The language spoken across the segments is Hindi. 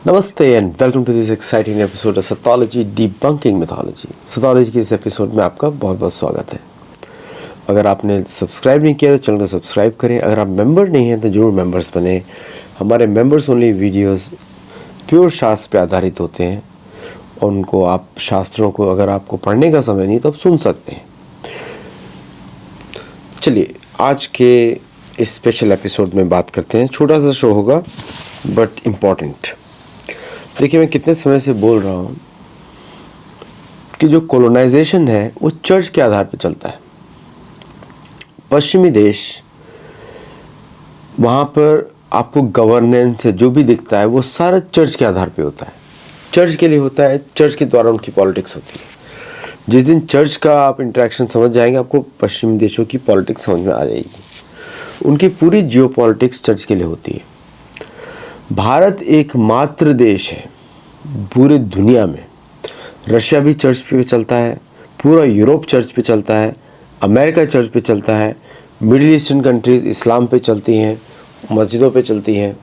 नमस्ते and welcome to this exciting episode of Satology debunking mythology. Satology के इस एपिसोड में आपका बहुत बहुत स्वागत है। अगर आपने सब्सक्राइब नहीं किया तो चैनल को सब्सक्राइब करें। अगर आप मेंबर नहीं हैं तो जरूर मेंबर्स बने। हमारे मेंबर्स ओनली वीडियोस प्योर शास्त्र पे आधारित होते हैं और उनको आप शास्त्रों को अगर आपको पढ़ने का समय नहीं तो आप सुन सकते हैं। चलिए आज के इस स्पेशल एपिसोड में बात करते हैं। छोटा सा शो होगा बट इम्पॉर्टेंट। देखिए मैं कितने समय से बोल रहा हूँ कि जो कॉलोनाइजेशन है वो चर्च के आधार पर चलता है। पश्चिमी देश वहाँ पर आपको गवर्नेंस से जो भी दिखता है वो सारा चर्च के आधार पे होता है। चर्च के लिए होता है, चर्च के द्वारा उनकी पॉलिटिक्स होती है। जिस दिन चर्च का आप इंटरेक्शन समझ जाएंगे आपको पश्चिमी देशों की पॉलिटिक्स समझ में आ जाएगी। उनकी पूरी जियो पॉलिटिक्स चर्च के लिए होती है। भारत एकमात्र देश है पूरे दुनिया में, रशिया भी चर्च पे चलता है, पूरा यूरोप चर्च पे चलता है, अमेरिका चर्च पे चलता है, मिडिल ईस्टर्न कंट्रीज इस्लाम पे चलती हैं, मस्जिदों पे चलती हैं,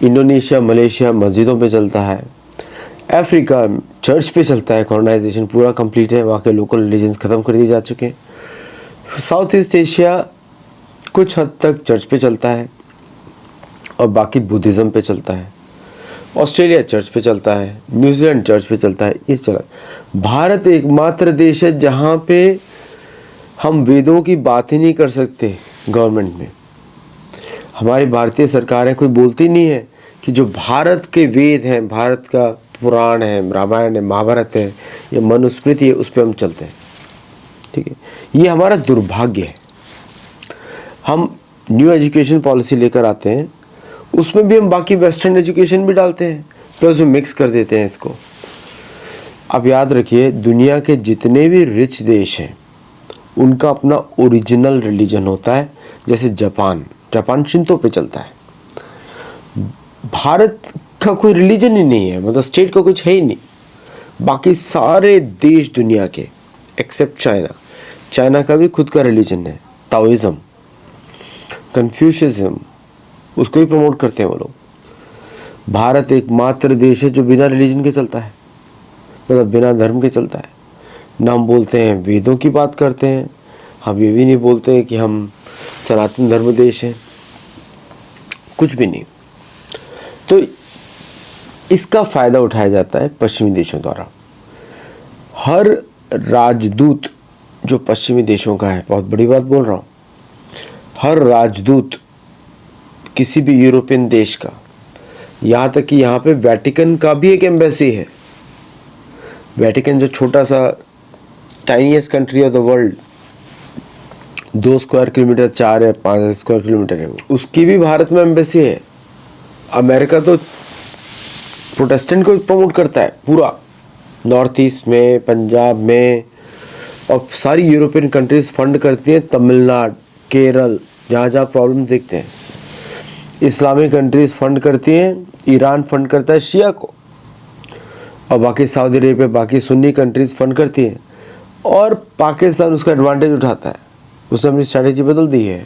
इंडोनेशिया मलेशिया मस्जिदों पे चलता है, अफ्रीका चर्च पे चलता है। कॉलोनाइजेशन पूरा कंप्लीट है, वहाँ के लोकल रिलीजन्स ख़त्म कर दिए जा चुके हैं। साउथ ईस्ट एशिया कुछ हद तक चर्च पे चलता है और बाकी बुद्धिज़्म पे चलता है। ऑस्ट्रेलिया चर्च पे चलता है, न्यूजीलैंड चर्च पे चलता है, ये चला। भारत एकमात्र देश है जहाँ पे हम वेदों की बात ही नहीं कर सकते। गवर्नमेंट में हमारी भारतीय सरकारें कोई बोलती नहीं है कि जो भारत के वेद हैं, भारत का पुराण है, रामायण है, महाभारत है या मनुस्मृति है, उस पर हम चलते हैं। ठीक है, ये हमारा दुर्भाग्य है। हम न्यू एजुकेशन पॉलिसी लेकर आते हैं, उसमें भी हम बाकी वेस्टर्न एजुकेशन भी डालते हैं, तो उसमें मिक्स कर देते हैं इसको। अब याद रखिए, दुनिया के जितने भी रिच देश हैं उनका अपना ओरिजिनल रिलीजन होता है। जैसे जापान शिंतो पे चलता है। भारत का कोई रिलीजन ही नहीं है, मतलब स्टेट का कुछ है ही नहीं। बाकी सारे देश दुनिया के एक्सेप्ट चाइना का भी खुद का रिलीजन है, ताओइज्म, कन्फ्यूशियज्म, उसको ही प्रमोट करते हैं वो लोग। भारत एकमात्र देश है जो बिना रिलीजन के चलता है, मतलब बिना धर्म के चलता है। ना हम बोलते हैं वेदों की बात करते हैं, हम ये भी नहीं बोलते हैं कि हम सनातन धर्म देश हैं, कुछ भी नहीं। तो इसका फ़ायदा उठाया जाता है पश्चिमी देशों द्वारा। हर राजदूत जो पश्चिमी देशों का है, बहुत बड़ी बात बोल रहा हूँ, हर राजदूत किसी भी यूरोपियन देश का, यहाँ तक कि यहाँ पे वेटिकन का भी एक एम्बेसी है। वेटिकन जो छोटा सा tiniest country of the world, 2 square kilometre 4 या 5 स्क्वायर किलोमीटर है, उसकी भी भारत में एम्बेसी है। अमेरिका तो प्रोटेस्टेंट को प्रमोट करता है पूरा, नॉर्थ ईस्ट में, पंजाब में, और सारी यूरोपियन कंट्रीज फंड करती हैं। तमिलनाडु, केरल, जहाँ जहाँ प्रॉब्लम देखते हैं, इस्लामिक कंट्रीज फंड करती हैं। ईरान फंड करता है शिया को, और बाकी सऊदी अरेबिया, बाकी सुन्नी कंट्रीज फंड करती हैं। और पाकिस्तान उसका एडवांटेज उठाता है, उसने अपनी स्ट्रैटेजी बदल दी है।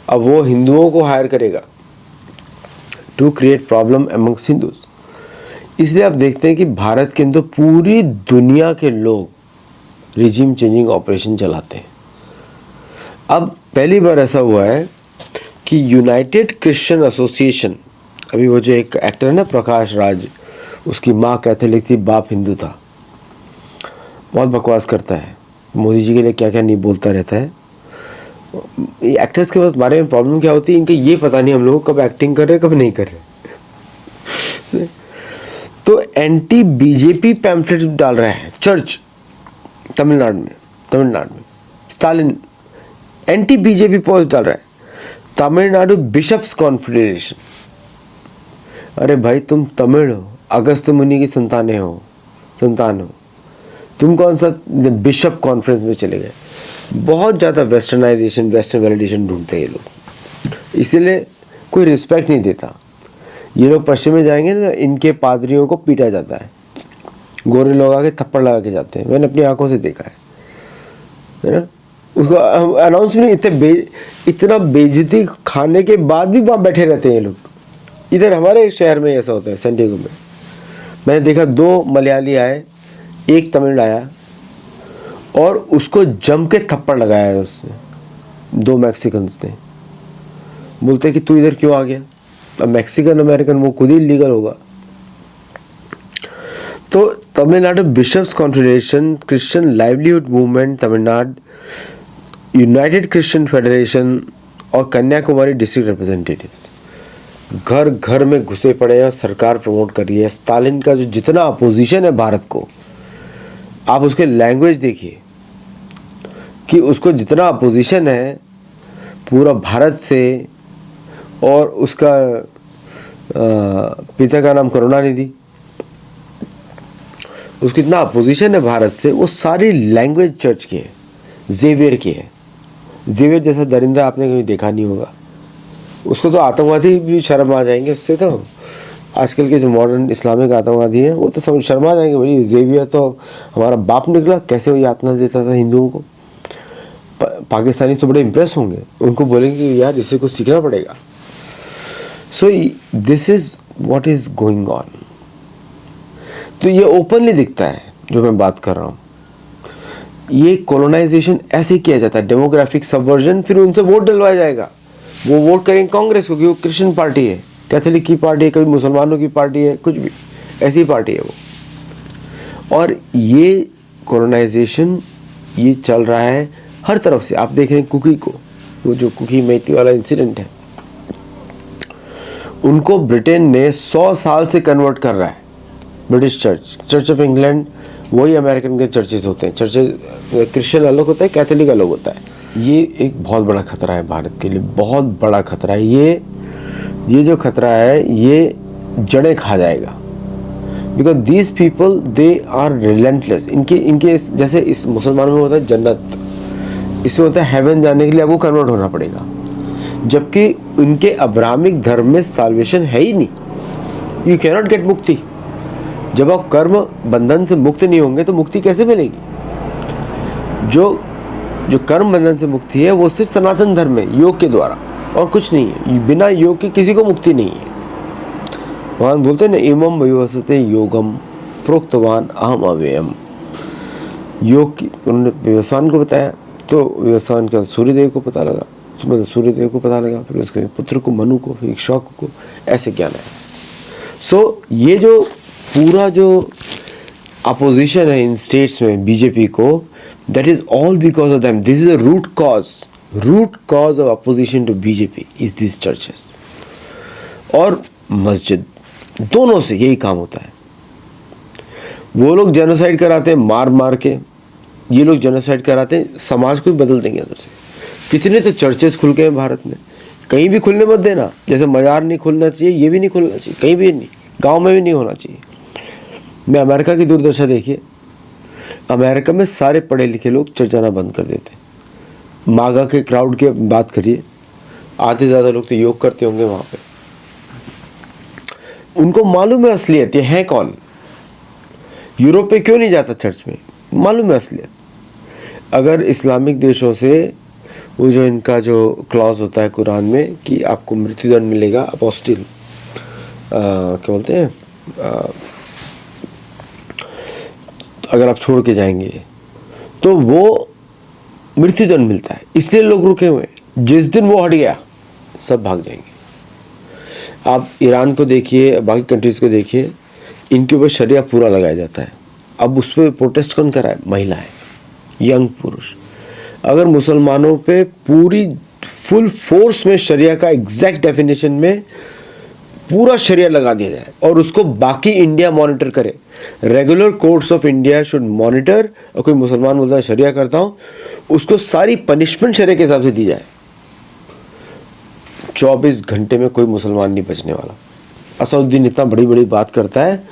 अब वो हिंदुओं को हायर करेगा to create problem amongst Hindus. इसलिए आप देखते हैं कि भारत के अंदर पूरी दुनिया के लोग रिजीम चेंजिंग ऑपरेशन चलाते हैं। अब पहली बार ऐसा हुआ है कि यूनाइटेड क्रिश्चियन एसोसिएशन, अभी वो जो एक एक्टर है ना प्रकाश राज, उसकी माँ कैथोलिक थी, बाप हिंदू था, बहुत बकवास करता है, मोदी जी के लिए क्या क्या नहीं बोलता रहता है। एक्टर्स के बारे में प्रॉब्लम क्या होती है, इनके ये पता नहीं हम लोग कब एक्टिंग कर रहे कब नहीं कर रहे। तो एंटी बीजेपी पैम्फलेट डाल रहा है चर्च तमिलनाडु में स्टालिन एंटी बीजेपी पोस्ट डाल रहा है। तमिलनाडु बिशप्स कॉन्फेडरेशन, अरे भाई तुम तमिल हो, अगस्त मुनि की संतान हो, तुम कौन सा बिशप कॉन्फ्रेंस में चले गए। बहुत ज़्यादा वेस्टर्नाइजेशन, वेस्टर्न वैलिडेशन ढूंढते हैं ये लोग, इसीलिए कोई रिस्पेक्ट नहीं देता। ये लोग पश्चिम में जाएंगे ना, इनके पादरियों को पीटा जाता है, गोरे लोग आके थप्पड़ लगा के जाते हैं, मैंने अपनी आंखों से देखा है ना। उसको अनाउंस भी नहीं, इतना बेइज्जती खाने के बाद भी वहाँ बैठे रहते हैं ये लोग। इधर हमारे शहर में ऐसा होता है, सैंडिएगो में मैंने देखा 2 मलयाली आए, एक तमिल आया और उसको जम के थप्पड़ लगाया है उसने 2 मैक्सिकन्स ने। बोलते कि तू इधर क्यों आ गया? अब मैक्सिकन अमेरिकन वो खुद ही लीगल होगा। तो Tamil Nadu bishops confederation, Christian livelihood movement Tamil Nadu, united Christian federation और कन्याकुमारी डिस्ट्रिक्ट रिप्रेजेंटेटिव्स घर घर में घुसे पड़े हैं, सरकार प्रमोट कर रही है। स्टालिन का जो जितना अपोजिशन है भारत को, आप उसके लैंग्वेज देखिए कि उसको जितना अपोजिशन है पूरा भारत से, और उसका पिता का नाम करुणानिधि, उसकी इतना अपोजिशन है भारत से, वो सारी लैंग्वेज चर्च की है, जेवियर की है। जेवियर जैसा दरिंदा आपने कभी देखा नहीं होगा, उसको तो आतंकवादी भी शर्म आ जाएंगे उससे। तो आजकल के जो मॉडर्न इस्लामिक आतंकवादी हैं वो तो समझ शर्मा जाएंगे, भाई जेवियर तो हमारा बाप निकला, कैसे वो यातना देता था हिंदुओं को। पाकिस्तानी तो बड़े इम्प्रेस होंगे, उनको बोलेंगे कि यार इससे कुछ सीखना पड़ेगा। So this is what is going on. तो ये ओपनली दिखता है जो मैं बात कर रहा हूँ। ये कॉलोनाइजेशन ऐसे किया जाता है, डेमोग्राफिक सबवर्जन, फिर उनसे वोट डलवाया जाएगा। वो वोट करेंगे कांग्रेस को क्योंकि वो क्रिश्चियन पार्टी है, कैथोलिक की पार्टी है, कभी मुसलमानों की पार्टी है, कुछ भी ऐसी पार्टी है वो। और ये कॉलोनाइजेशन ये चल रहा है हर तरफ से। आप देख रहे हैं कुकी को, वो जो कुकी मैती वाला इंसिडेंट है, उनको ब्रिटेन ने 100 साल से कन्वर्ट कर रहा है। ब्रिटिश चर्च ऑफ इंग्लैंड, वही अमेरिकन के चर्चेस होते हैं। चर्चेस क्रिश्चियन अलग होता है, कैथोलिक अलग होता है। ये एक बहुत बड़ा खतरा है भारत के लिए, बहुत बड़ा खतरा है। ये जो खतरा है ये जड़ें खा जाएगा, because these people they are relentless. इनके जैसे इस मुसलमानों में होता है जन्नत, इसमें होता है हेवन जाने के लिए आपको कन्वर्ट होना पड़ेगा, जबकि उनके अब्राहमिक धर्म में साल्वेशन है ही नहीं। यू कैनॉट गेट मुक्ति। जब आप कर्म बंधन से मुक्त नहीं होंगे तो मुक्ति कैसे मिलेगी? जो कर्म बंधन से मुक्ति है वो सिर्फ सनातन धर्म है, योग के द्वारा, और कुछ नहीं है। बिना योग के किसी को मुक्ति नहीं है। भगवान बोलते हैं ना, इमम विवसते योगम प्रोक्तवान अहम अव्ययम। योग की उन्होंने विवस्वान को बताया, तो विवस्वान का सूर्यदेव को पता लगा, सूर्यदेव को पता लगा, फिर उसके पुत्र को, मनु को, फिर इक्ष्वाकु को, ऐसे ज्ञान है। सो ये जो पूरा जो अपोजिशन है इन स्टेट्स में बीजेपी को, that is all because of them. This is a root cause of opposition to BJP is this churches और मस्जिद, दोनों से यही काम होता है। वो लोग जेनोसाइड कराते हैं मार मार के, ये लोग जेनोसाइड कराते हैं, समाज को भी बदल देंगे अंदर से। कितने तो चर्चेस खुल गए हैं भारत में, कहीं भी खुलने मत देना। जैसे मजार नहीं खुलना चाहिए, ये भी नहीं खुलना चाहिए, कहीं भी नहीं, गांव में भी नहीं होना चाहिए। मैं अमेरिका की दुर्दशा देखिए, अमेरिका में सारे पढ़े लिखे लोग चर्च जाना बंद कर देते हैं। मागा के क्राउड की बात करिए, आधे से ज़्यादा लोग तो योग करते होंगे वहाँ पे। उनको मालूम है असलियत ये है कौन। यूरोप पे क्यों नहीं जाता चर्च में? मालूम है असलियत। अगर इस्लामिक देशों से वो जो इनका जो क्लॉज होता है कुरान में कि आपको मृत्युदंड मिलेगा, अपोस्टिल क्या बोलते हैं, अगर आप छोड़ के जाएंगे तो वो मृत्युदंड मिलता है, इसलिए लोग रुके हुए हैं। जिस दिन वो हट गया सब भाग जाएंगे। आप ईरान को देखिए, बाकी कंट्रीज़ को देखिए, इनके ऊपर शरिया पूरा लगाया जाता है। अब उस पर प्रोटेस्ट कौन कर रहा है? महिलाएं, यंग पुरुष। अगर मुसलमानों पे पूरी फुल फोर्स में शरिया का एग्जैक्ट डेफिनेशन में पूरा शरिया लगा दिया जाए और उसको बाकी इंडिया मॉनिटर करे, regular courts of India should monitor, और कोई मुसलमान बोलता है शरिया करता हूँ, उसको सारी पनिशमेंट शरिया के हिसाब से दी जाए, 24 घंटे में कोई मुसलमान नहीं बचने वाला। असदुद्दीन इतना बड़ी बड़ी बात करता है,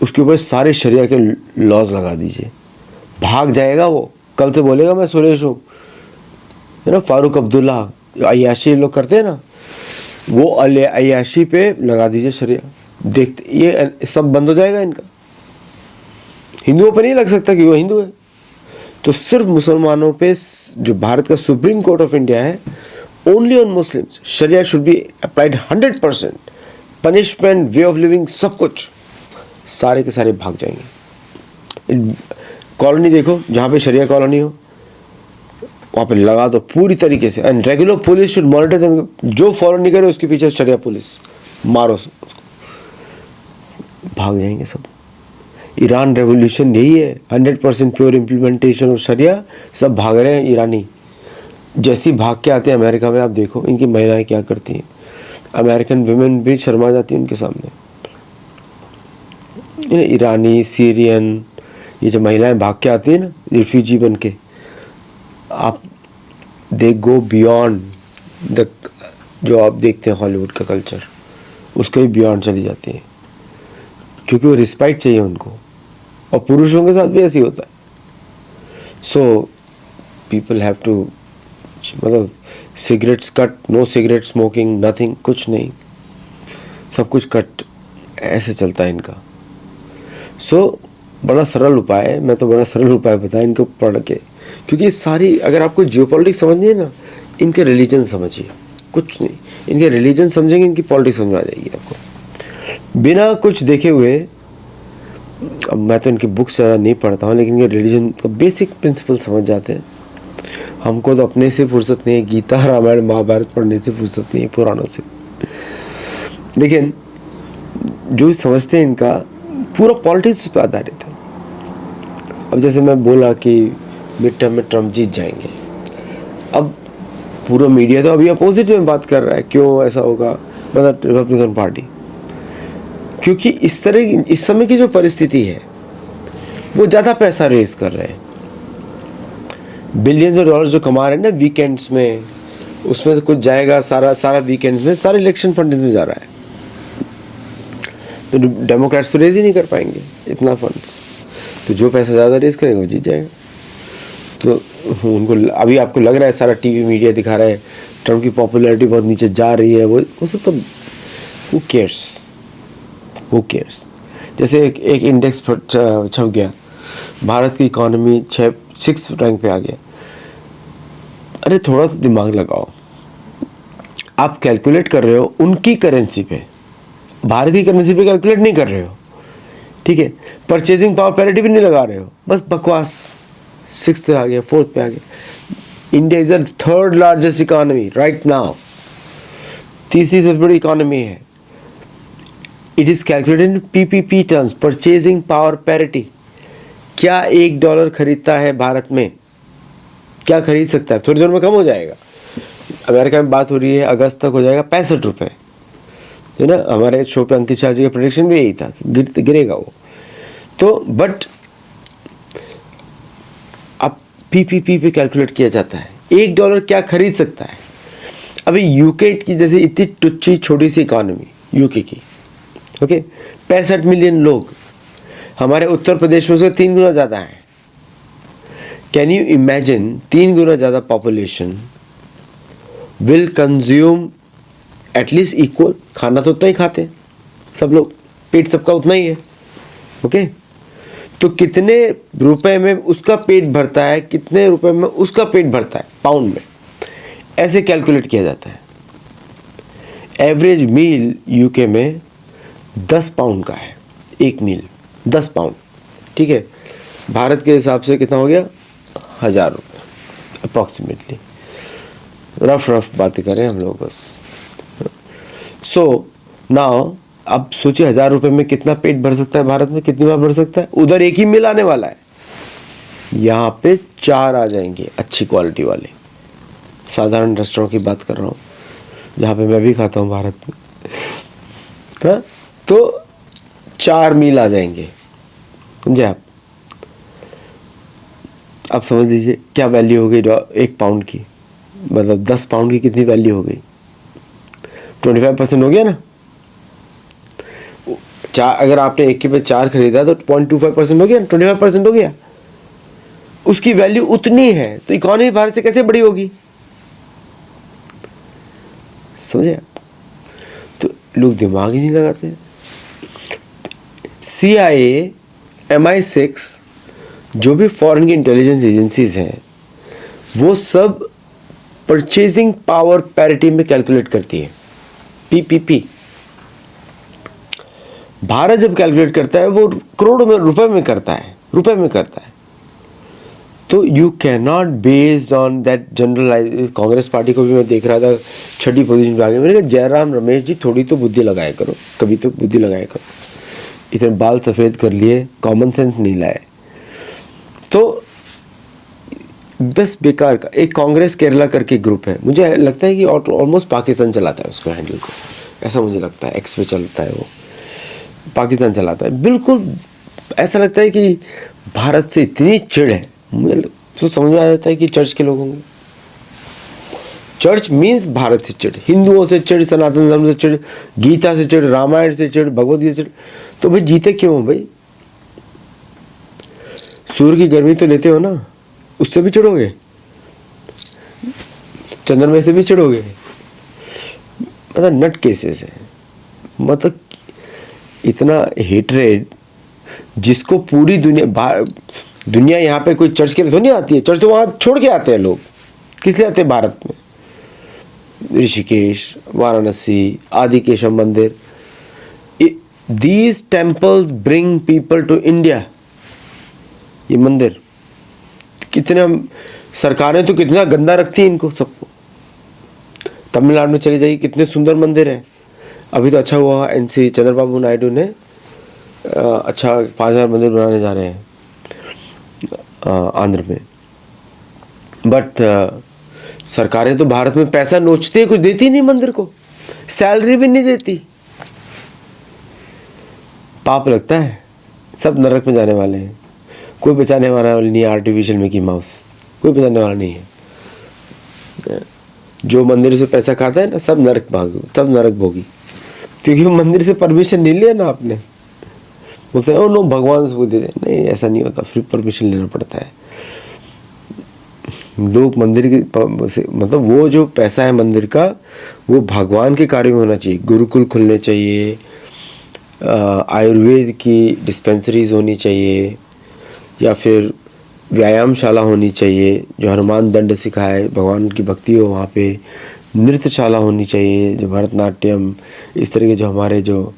उसके ऊपर सारे शरिया के लॉज लगा दीजिए, भाग जाएगा वो। कल से बोलेगा मैं सुरेश हूँ, है ना, फारूक अब्दुल्ला, अय्याशी लोग करते हैं ना, वो अय्याशी पे लगा दीजिए शरिया, देखते ये सब बंद हो जाएगा इनका। हिंदुओं पे नहीं लग सकता कि वो हिंदू है, तो सिर्फ मुसलमानों पे जो भारत का सुप्रीम कोर्ट ऑफ इंडिया है, only on Muslims sharia should be applied 100%। Punishment, way of living, सब कुछ सारे के सारे भाग जाएंगे। कॉलोनी देखो, जहाँ पे शरिया कॉलोनी हो वहाँ पे लगा दो पूरी तरीके से, and regular police should monitor them. जो फॉलो नहीं करे उसके पीछे शरिया पुलिस, मारो उसको, भाग जाएंगे सब। ईरान रेवोल्यूशन यही है, 100% प्योर इम्प्लीमेंटेशन ऑफ शरिया। सब भाग रहे हैं ईरानी, जैसी भाग के आते हैं अमेरिका में। आप देखो इनकी महिलाएं क्या करती हैं, अमेरिकन विमेन भी शर्मा जाती है उनके सामने। ईरानी, सीरियन, ये जो महिलाएं भाग के आती है ना रिफ्यूजी बन के, आप दे गो बियॉन्ड द, जो आप देखते हैं हॉलीवुड का कल्चर, उसको भी बियॉन्ड चली जाती है, क्योंकि वो रिस्पेक्ट चाहिए उनको। और पुरुषों के साथ भी ऐसे ही होता है। सो पीपल हैव टू, मतलब cigarettes cut, no cigarette smoking, nothing, कुछ नहीं, सब कुछ कट, ऐसे चलता है इनका। सो बड़ा सरल उपाय है, मैं तो बड़ा सरल उपाय बताया इनको पढ़ के, क्योंकि सारी, अगर आपको जियोपॉलिटिक्स समझनी है ना, इनके रिलीजन समझिए, कुछ नहीं, इनके रिलीजन समझेंगे, इनकी पॉलिटिक्स समझ आ जाएगी आपको बिना कुछ देखे हुए। अब मैं तो इनकी बुक्स ज़्यादा नहीं पढ़ता हूँ, लेकिन इनके रिलीजन का बेसिक प्रिंसिपल समझ जाते हैं। हमको तो अपने से फुर्सत नहीं है, गीता, रामायण, महाभारत पढ़ने से फुर्सत नहीं है, पुराणों से। लेकिन जो समझते हैं इनका पूरा पॉलिटिक्स पे आधारित है। अब जैसे मैं बोला कि मिड टर्म में ट्रम्प जीत जाएंगे, अब पूरा मीडिया तो अभी अपोजिट में बात कर रहा है, क्यों ऐसा होगा, मतलब रिपब्लिकन पार्टी, क्योंकि इस तरह इस समय की जो परिस्थिति है वो ज़्यादा पैसा रेज कर रहे हैं, बिलियंस ऑफ डॉलर जो कमा रहे हैं ना वीकेंड्स में, उसमें तो कुछ जाएगा, सारा वीकेंड्स में, सारा इलेक्शन फंड में जा रहा है। तो डेमोक्रेट्स तो रेज ही नहीं कर पाएंगे इतना फंड्स, तो जो पैसा ज़्यादा रेज करेगा वो जीत जाएगा। तो उनको अभी आपको लग रहा है सारा टीवी मीडिया दिखा रहा है ट्रम्प की पॉपुलैरिटी बहुत नीचे जा रही है, वो सब तो हु केयर्स। जैसे एक इंडेक्स छप गया, भारत की इकोनॉमी 6 रैंक पे आ गया। अरे थोड़ा सा दिमाग लगाओ, आप कैलकुलेट कर रहे हो उनकी करेंसी पे, भारत की करेंसी पे कैलकुलेट नहीं कर रहे हो, ठीक है, परचेजिंग पावर पैरिटी भी नहीं लगा रहे हो, बस बकवास। 6th पे आ गया, 4th पे आ गया। India is the 3rd largest economy right now, तीसरी सबसे बड़ी इकोनॉमी है। It is calculated in PPP terms, purchasing power parity. क्या $1 खरीदता है भारत में, क्या खरीद सकता है? थोड़ी देर में कम हो जाएगा। अमेरिका में बात हो रही है अगस्त तक हो जाएगा 65 रुपये, है ना। हमारे शो पे अंकित शाह जी का प्रेडिक्शन भी यही था, गिरेगा वो तो। बट अब पीपीपी पे कैलकुलेट किया जाता है, $1 क्या खरीद सकता है। अभी यूके की जैसे इतनी टुच्ची छोटी सी इकोनॉमी यूके की, ओके, 65 मिलियन लोग, हमारे उत्तर प्रदेश में से 3 गुना ज़्यादा है। कैन यू इमेजिन 3 गुना ज़्यादा population will consume at least equal, खाना तो उतना ही खाते हैं सब लोग, पेट सबका उतना ही है, ओके। तो कितने रुपए में उसका पेट भरता है, कितने रुपए में उसका पेट भरता है, पाउंड में, ऐसे कैलकुलेट किया जाता है। एवरेज मील यूके में 10 पाउंड का है, एक मील 10 पाउंड, ठीक है। भारत के हिसाब से कितना हो गया, 1000 रुपये अप्रॉक्सीमेटली, रफ बातें करें हम लोग बस। सो नाउ अब सोचिए 1000 रुपये में कितना पेट भर सकता है भारत में, कितनी बार भर सकता है। उधर एक ही मील आने वाला है, यहाँ पे 4 आ जाएंगे अच्छी क्वालिटी वाले। साधारण रेस्टोरेंट की बात कर रहा हूँ, जहाँ पे मैं भी खाता हूँ भारत में, तो 4 मील आ जाएंगे, समझे आप। अब समझ लीजिए क्या वैल्यू हो गई 1 पाउंड की, मतलब 10 पाउंड की कितनी वैल्यू हो गई, 25% हो गया ना। अगर आपने एक के पे 4 खरीदा तो 0.25% हो गया, 25% हो गया, उसकी वैल्यू उतनी है, तो इकोनॉमी भारत से कैसे बड़ी होगी, समझे आप। तो लोग दिमाग ही नहीं लगाते। CIA, MI6, जो भी फॉरेन की इंटेलिजेंस एजेंसीज हैं, वो सब परचेजिंग पावर पैरिटी में कैलकुलेट करती है, पीपीपी। भारत जब कैलकुलेट करता है वो करोड़ में रुपए में करता है। तो you can not based on that generalize. Congress party को भी मैं देख रहा था, छठी पोजीशन पे आ गए। मैंने कहा जयराम रमेश जी थोड़ी तो बुद्धि लगाया करो, कभी तो बुद्धि लगाया करो। इतने बाल सफ़ेद कर लिए, कॉमन सेंस नहीं लाए, तो बस बेकार का। एक कांग्रेस केरला करके ग्रुप है, मुझे लगता है कि ऑलमोस्ट पाकिस्तान चलाता है उसको, हैंडल को, ऐसा मुझे लगता है। एक्स पे चलता है वो, पाकिस्तान चलाता है। बिल्कुल ऐसा लगता है कि भारत से इतनी चिढ़ है। मुझे तो समझ में आ जाता है कि चर्च के लोग होंगे। चर्च मीन्स भारत से चिढ़, हिंदुओं से चिढ़, सनातन धर्म से चिढ़, गीता से चिढ़, रामायण से चिढ़, भगवत गीता से चिढ़। तो भाई जीते क्यों हो भाई? सूर्य की गर्मी तो लेते हो ना, उससे भी चिढ़ोगे, चंद्रमा से भी चिढ़ोगे। मतलब नट केसेस है, मतलब इतना हेटरेड जिसको पूरी दुनिया यहाँ पे कोई चर्च के लिए तो नहीं आती है। चर्च तो वहाँ छोड़ के आते हैं लोग। किस लिए आते हैं भारत में? Rishikesh, Varanasi, Adi Keshav Mandir, these temples bring people to India. ये मंदिर कितना, सरकारें तो कितना गंदा रखती हैं इनको सबको। तमिलनाडु में चले जाइए, कितने सुंदर मंदिर हैं। अभी तो अच्छा हुआ एनसी चंद्रबाबू नायडू ने अच्छा 5000 मंदिर बनाने जा रहे हैं आंध्र में। बट सरकारें तो भारत में पैसा नोचती है, कुछ देती नहीं मंदिर को, सैलरी भी नहीं देती। पाप लगता है, सब नरक में जाने वाले हैं। कोई बचाने वाला नहीं है। आर्टिफिशियल मिकी माउस कोई बचाने वाला नहीं है। जो मंदिर से पैसा खाता है ना, सब नरक भोगी, क्योंकि वो मंदिर से परमिशन नहीं लिया ना आपने। बोलते हैं ओ नो, भगवान से बोलते हैं, नहीं ऐसा नहीं होता, फिर परमिशन लेना पड़ता है। लोग मंदिर की मतलब वो जो पैसा है मंदिर का, वो भगवान के कार्य में होना चाहिए। गुरुकुल खुलने चाहिए, आयुर्वेद की डिस्पेंसरीज होनी चाहिए, या फिर व्यायामशाला होनी चाहिए जो हनुमान दंड सिखाए, भगवान की भक्ति हो वहाँ पे। नृत्यशाला होनी चाहिए, जो भरतनाट्यम, इस तरह के जो हमारे जो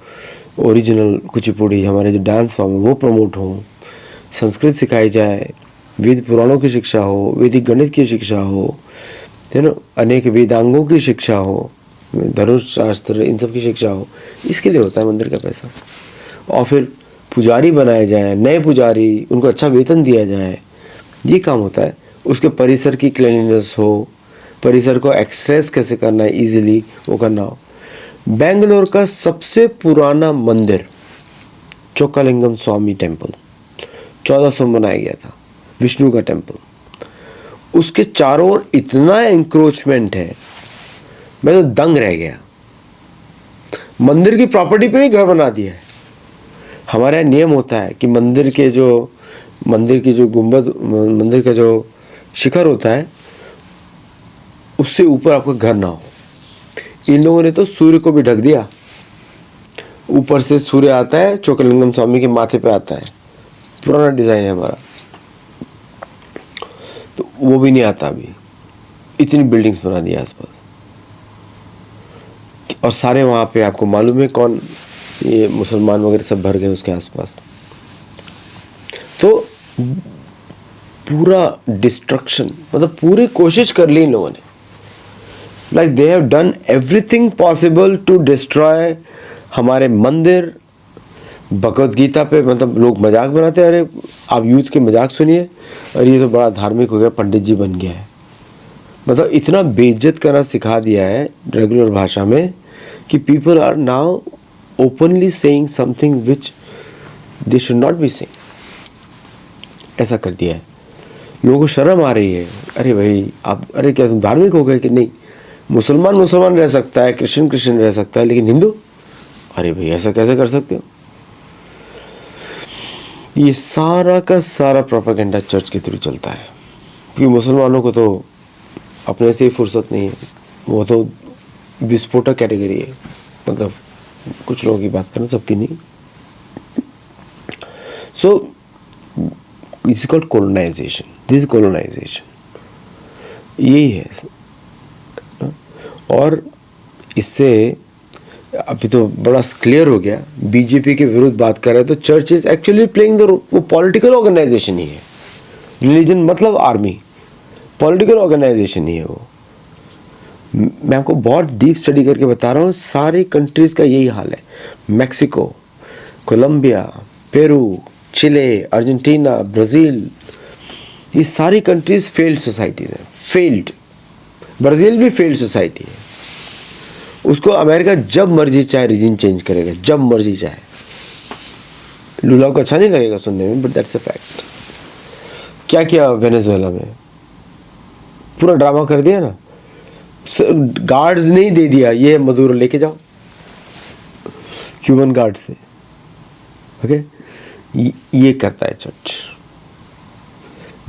ओरिजिनल कुचिपुड़ी हमारे जो डांस फॉर्म है वो प्रमोट हो। संस्कृत सिखाई जाए, वेद पुराणों की शिक्षा हो, वैदिक गणित की शिक्षा हो, है ना, अनेक वेदांगों की शिक्षा हो, धनुष शास्त्र, इन सब की शिक्षा हो। इसके लिए होता है मंदिर का पैसा। और फिर पुजारी बनाए जाए, नए पुजारी, उनको अच्छा वेतन दिया जाए, ये काम होता है। उसके परिसर की क्लीनलीनेस हो, परिसर को एक्सेस कैसे करना है ईजिली, वो करना हो। बेंगलोर का सबसे पुराना मंदिर चोकालिंगम स्वामी टेम्पल 1400 में बनाया गया था, विष्णु का टेम्पल। उसके चारों ओर इतना एंक्रोचमेंट है, मैं तो दंग रह गया। मंदिर की प्रॉपर्टी पे ही घर बना दिया है। हमारे यहाँ नियम होता है कि मंदिर की जो गुंबद, मंदिर का जो शिखर होता है, उससे ऊपर आपका घर ना हो। इन लोगों ने तो सूर्य को भी ढक दिया। ऊपर से सूर्य आता है, चोकलिंगम स्वामी के माथे पे आता है। पुराना डिजाइन है हमारा, तो वो भी नहीं आता अभी। इतनी बिल्डिंग्स बना दी आसपास, और सारे वहाँ पे आपको मालूम है कौन, ये मुसलमान वगैरह सब भर गए उसके आसपास। तो पूरा डिस्ट्रक्शन, मतलब पूरी कोशिश कर ली इन लोगों ने। Like they have done everything possible to destroy हमारे मंदिर। भगवत गीता पे मतलब लोग मजाक बनाते हैं, अरे आप यूथ के मजाक सुनिए, और ये तो बड़ा धार्मिक हो गया, पंडित जी बन गया है। मतलब इतना बेइज्जत करना सिखा दिया है रेगुलर भाषा में कि people are now openly saying something which they should not be saying. ऐसा कर दिया है, लोगों को शर्म आ रही है। अरे भाई आप, अरे क्या तुम धार्मिक हो गए कि नहीं? मुसलमान रह सकता है, क्रिश्चियन रह सकता है, लेकिन हिंदू, अरे भाई ऐसा कैसे कर सकते हो? ये सारा का सारा प्रोपेगेंडा चर्च के थ्रू चलता है, क्योंकि मुसलमानों को तो अपने से ही फुर्सत नहीं है। वो तो विस्फोटक कैटेगरी है, मतलब कुछ लोगों की बात करें, सबकी नहीं। So it's called colonisation, this colonisation यही है। और इससे अभी तो बड़ा क्लियर हो गया, बीजेपी के विरुद्ध बात कर रहे हैं तो church is actually playing the, वो पॉलिटिकल ऑर्गेनाइजेशन ही है। रिलीजन मतलब आर्मी, पॉलिटिकल ऑर्गेनाइजेशन ही है वो। मैं आपको बहुत डीप स्टडी करके बता रहा हूँ, सारे कंट्रीज का यही हाल है। मैक्सिको, कोलंबिया, पेरू, चिले, अर्जेंटीना, ब्राज़ील, ये सारी कंट्रीज फेल्ड सोसाइटीज हैं। फेल्ड, ब्राज़ील भी फेल्ड सोसाइटी है। उसको अमेरिका जब मर्जी चाहे रीजन चेंज करेगा, जब मर्जी चाहे। लुला को अच्छा नहीं लगेगा सुनने में, बट दैट्स अ फैक्ट। क्या किया वेनेजुएला में, पूरा ड्रामा कर दिया ना, गार्ड्स नहीं दे दिया, ये मदुरो लेके जाओ क्यूबन गार्ड से, ओके। ये करता है चर्च,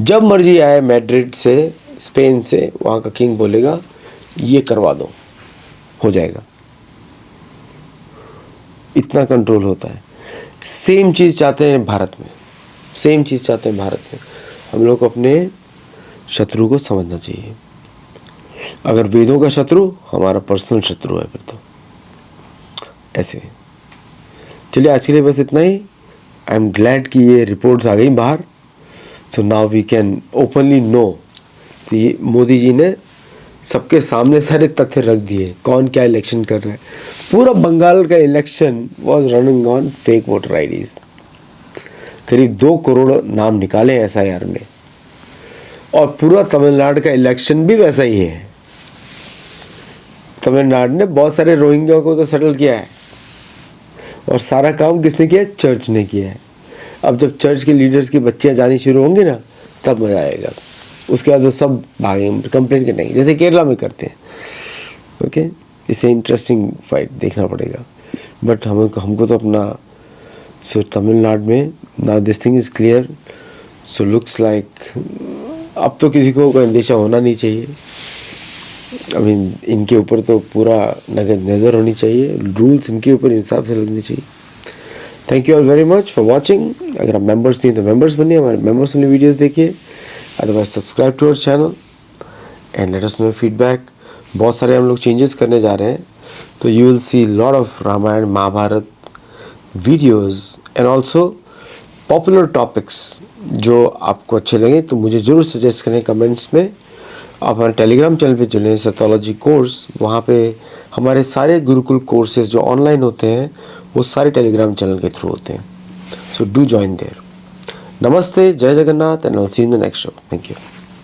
जब मर्जी आए मैड्रिड से, स्पेन से, वहाँ का किंग बोलेगा ये करवा दो, हो जाएगा। इतना कंट्रोल होता है। सेम चीज़ चाहते हैं भारत में, सेम चीज़ चाहते हैं भारत में। हम लोग को अपने शत्रु को समझना चाहिए। अगर वेदों का शत्रु हमारा पर्सनल शत्रु है फिर तो ऐसे। चलिए आज के लिए बस इतना ही। आई एम ग्लैड कि ये रिपोर्ट्स आ गई बाहर, so now we can openly know. तो ये मोदी जी ने सबके सामने सारे तथ्य रख दिए, कौन क्या इलेक्शन कर रहा है। पूरा बंगाल का election was running on fake voter IDs. करीब 2 करोड़ नाम निकाले SIR ने, और पूरा तमिलनाडु का इलेक्शन भी वैसा ही है। तमिलनाडु ने बहुत सारे रोहिंग्या को तो सेटल किया है, और सारा काम किसने किया है? चर्च ने किया है। अब जब चर्च के लीडर्स की बच्चियां जानी शुरू होंगी ना, तब मजा आएगा। उसके बाद वो सब भागेंगे, कंप्लेंट करने, जैसे केरला में करते हैं, ओके। इसे इंटरेस्टिंग फाइट देखना पड़ेगा। बट हमको तो अपना, सो तमिलनाडु में now this thing is clear. So looks like अब तो किसी को कोई अंदेशा होना नहीं चाहिए। आई मीन इनके ऊपर तो पूरा नज़र होनी चाहिए, रूल्स इनके ऊपर हिसाब से लगने चाहिए। Thank you all very much for watching. अगर आप मेंबर्स नहीं तो मेंबर्स बनिए, हमारे मेंबर्स वाली वीडियोस देखिए। Otherwise subscribe to our channel and let us know feedback. बहुत सारे हम लोग चेंजेस करने जा रहे हैं, तो you will see lot of Ramayan Mahabharat videos and also popular topics जो आपको अच्छे लगे तो मुझे ज़रूर सजेस्ट करें कमेंट्स में। आप हमारे टेलीग्राम चैनल पे जुड़ें, सेथोलॉजी कोर्स, वहाँ पे हमारे सारे गुरुकुल कोर्सेज जो ऑनलाइन होते हैं वो सारे टेलीग्राम चैनल के थ्रू होते हैं। So do join there. नमस्ते, जय Jagannath and I will see you in the next show. Thank you.